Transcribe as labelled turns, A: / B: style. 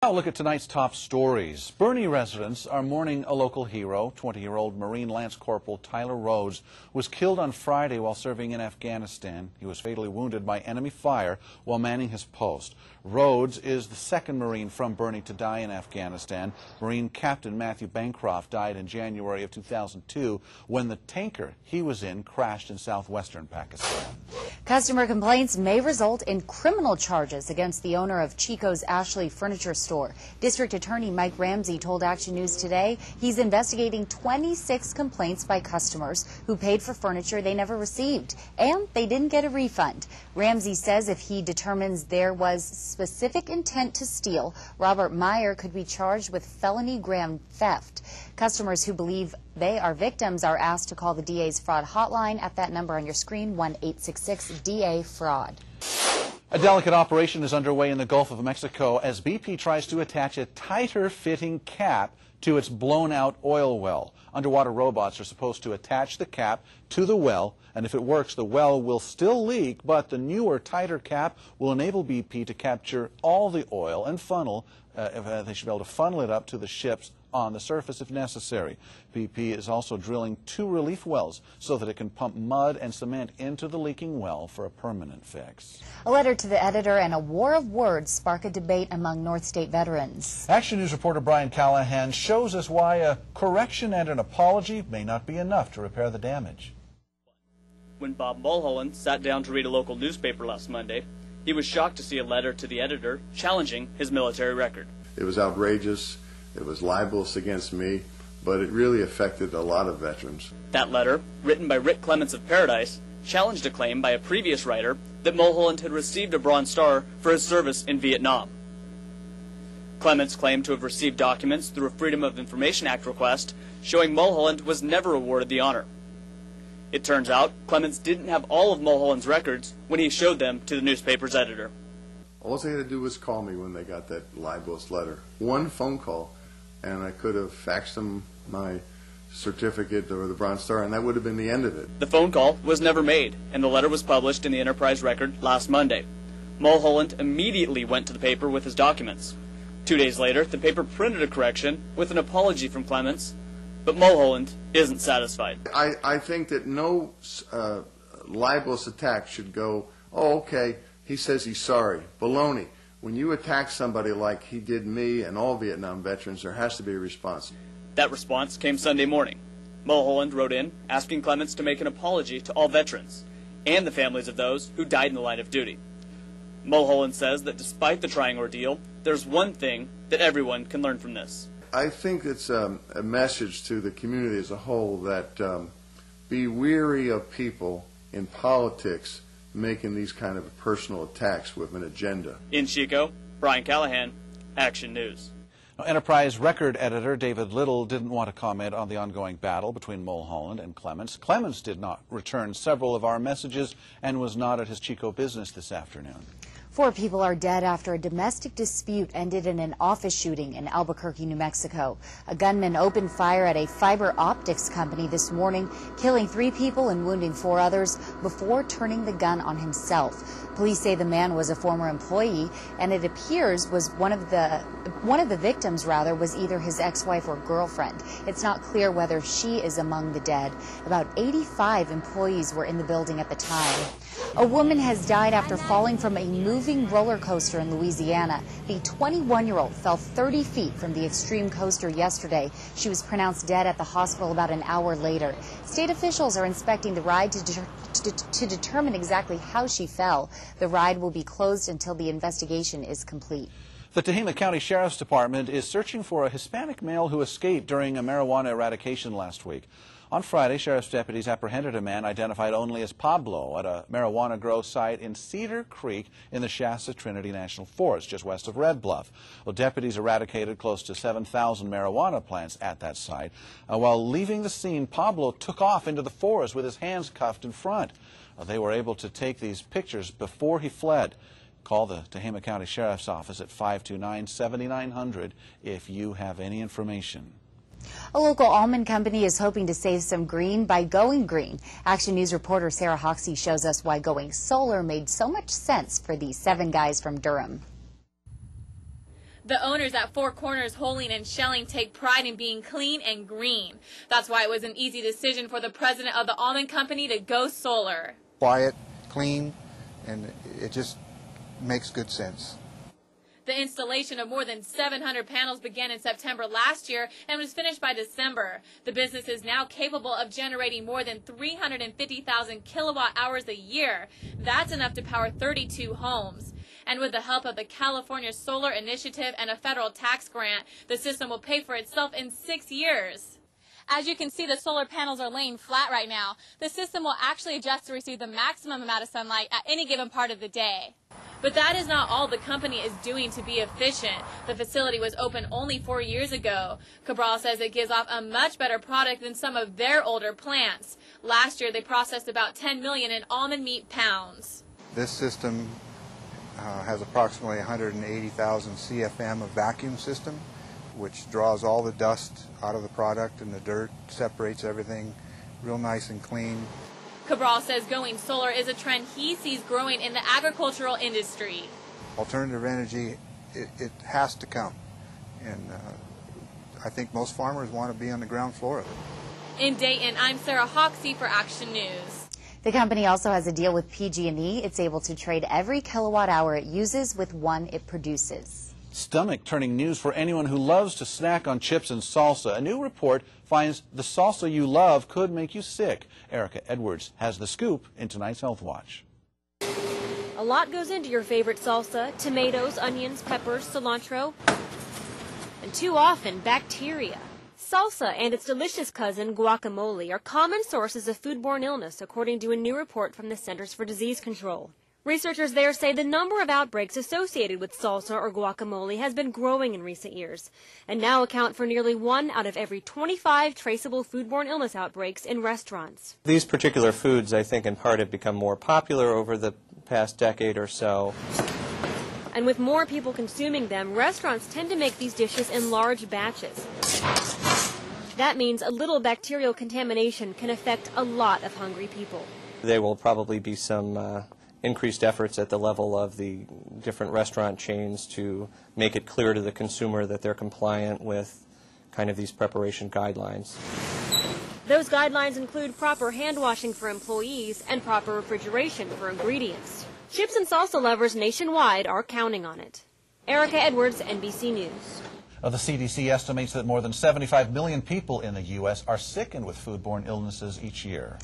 A: Now look at tonight's top stories. Boerne residents are mourning a local hero. 20-year-old Marine Lance Corporal Tyler Rhodes was killed on Friday while serving in Afghanistan. He was fatally wounded by enemy fire while manning his post. Rhodes is the second Marine from Boerne to die in Afghanistan. Marine Captain Matthew Bancroft died in January of 2002 when the tanker he was in crashed in southwestern Pakistan.
B: Customer complaints may result in criminal charges against the owner of Chico's Ashley Furniture Store. District Attorney Mike Ramsey told Action News today he's investigating 26 complaints by customers who paid for furniture they never received, and they didn't get a refund. Ramsey says if he determines there was specific intent to steal, Robert Meyer could be charged with felony grand theft. Customers who believe they are victims are asked to call the DA's fraud hotline at that number on your screen, 1-866-DA-FRAUD.
A: A delicate operation is underway in the Gulf of Mexico as BP tries to attach a tighter-fitting cap to its blown-out oil well. Underwater robots are supposed to attach the cap to the well, and if it works, the well will still leak, but the newer, tighter cap will enable BP to capture all the oil and they should be able to funnel it up to the ships on the surface if necessary. BP is also drilling 2 relief wells so that it can pump mud and cement into the leaking well for a permanent fix.
B: A letter to the editor and a war of words spark a debate among North State veterans.
A: Action News reporter Brian Callahan shows us why a correction and an apology may not be enough to repair the damage.
C: When Bob Mulholland sat down to read a local newspaper last Monday, he was shocked to see a letter to the editor challenging his military record.
D: It was outrageous. It was libelous against me, but it really affected a lot of veterans.
C: That letter, written by Rick Clements of Paradise, challenged a claim by a previous writer that Mulholland had received a Bronze Star for his service in Vietnam. Clements claimed to have received documents through a Freedom of Information Act request showing Mulholland was never awarded the honor. It turns out Clements didn't have all of Mulholland's records when he showed them to the newspaper's editor.
D: All they had to do was call me when they got that libelous letter. One phone call, and I could have faxed them my certificate or the Bronze Star, and that would have been the end of it.
C: The phone call was never made, and the letter was published in the Enterprise Record last Monday. Mulholland immediately went to the paper with his documents. 2 days later, the paper printed a correction with an apology from Clements, but Mulholland isn't satisfied.
D: I think that no libelous attack should go, oh, okay, he says he's sorry. Baloney. When you attack somebody like he did me and all Vietnam veterans, there has to be a response.
C: That response came Sunday morning. Mulholland wrote in asking Clements to make an apology to all veterans and the families of those who died in the line of duty. Mulholland says that despite the trying ordeal, there's one thing that everyone can learn from this.
D: I think it's a message to the community as a whole that be weary of people in politics making these kind of personal attacks with an agenda.
C: In Chico, Brian Callahan, Action News.
A: Enterprise Record editor David Little didn't want to comment on the ongoing battle between Mulholland and Clements. Clements did not return several of our messages and was not at his Chico business this afternoon.
B: 4 people are dead after a domestic dispute ended in an office shooting in Albuquerque, New Mexico. A gunman opened fire at a fiber optics company this morning, killing 3 people and wounding 4 others before turning the gun on himself. Police say the man was a former employee, and it appears was one of the victims was either his ex-wife or girlfriend. It's not clear whether she is among the dead. About 85 employees were in the building at the time. A woman has died after falling from a moving roller coaster in Louisiana. The 21-year-old fell 30 feet from the extreme coaster yesterday. She was pronounced dead at the hospital about an hour later. State officials are inspecting the ride to determine exactly how she fell. The ride will be closed until the investigation is complete.
A: The Tehama County Sheriff's Department is searching for a Hispanic male who escaped during a marijuana eradication last week. On Friday, sheriff's deputies apprehended a man identified only as Pablo at a marijuana grow site in Cedar Creek in the Shasta Trinity National Forest, just west of Red Bluff. Well, deputies eradicated close to 7,000 marijuana plants at that site. While leaving the scene, Pablo took off into the forest with his hands cuffed in front. They were able to take these pictures before he fled. Call the Tehama County Sheriff's Office at 529-7900 if you have any information.
B: A local almond company is hoping to save some green by going green. Action News reporter Sarah Hoxie shows us why going solar made so much sense for these 7 guys from Durham.
E: The owners at Four Corners Holing and Schelling take pride in being clean and green. That's why it was an easy decision for the president of the almond company to go solar.
F: Quiet, clean, and it just makes good sense.
E: The installation of more than 700 panels began in September last year and was finished by December. The business is now capable of generating more than 350,000 kilowatt hours a year. That's enough to power 32 homes. And with the help of the California Solar Initiative and a federal tax grant, the system will pay for itself in 6 years. As you can see, the solar panels are laying flat right now. The system will actually adjust to receive the maximum amount of sunlight at any given part of the day. But that is not all the company is doing to be efficient. The facility was open only 4 years ago. Cabral says it gives off a much better product than some of their older plants. Last year, they processed about 10 million in almond meat pounds.
F: This system has approximately 180,000 CFM of vacuum system, which draws all the dust out of the product and the dirt, separates everything real nice and clean.
E: Cabral says going solar is a trend he sees growing in the agricultural industry.
F: Alternative energy, it has to come, and I think most farmers want to be on the ground floor of it.
E: In Dayton, I'm Sarah Hoxie for Action News.
B: The company also has a deal with PG&E. It's able to trade every kilowatt hour it uses with one it produces.
A: Stomach-turning news for anyone who loves to snack on chips and salsa. A new report finds the salsa you love could make you sick. Erica Edwards has the scoop in tonight's Health Watch.
G: A lot goes into your favorite salsa: tomatoes, onions, peppers, cilantro, and too often bacteria. Salsa and its delicious cousin, guacamole, are common sources of foodborne illness, according to a new report from the Centers for Disease Control. Researchers there say the number of outbreaks associated with salsa or guacamole has been growing in recent years, and now account for nearly 1 out of every 25 traceable foodborne illness outbreaks in restaurants.
H: These particular foods, I think, in part have become more popular over the past decade or so.
G: And with more people consuming them, restaurants tend to make these dishes in large batches. That means a little bacterial contamination can affect a lot of hungry people.
H: There will probably be some increased efforts at the level of the different restaurant chains to make it clear to the consumer that they're compliant with kind of these preparation guidelines.
G: Those guidelines include proper hand washing for employees and proper refrigeration for ingredients. Chips and salsa lovers nationwide are counting on it. Erica Edwards, NBC News.
A: The CDC estimates that more than 75 million people in the U.S. are sickened with foodborne illnesses each year.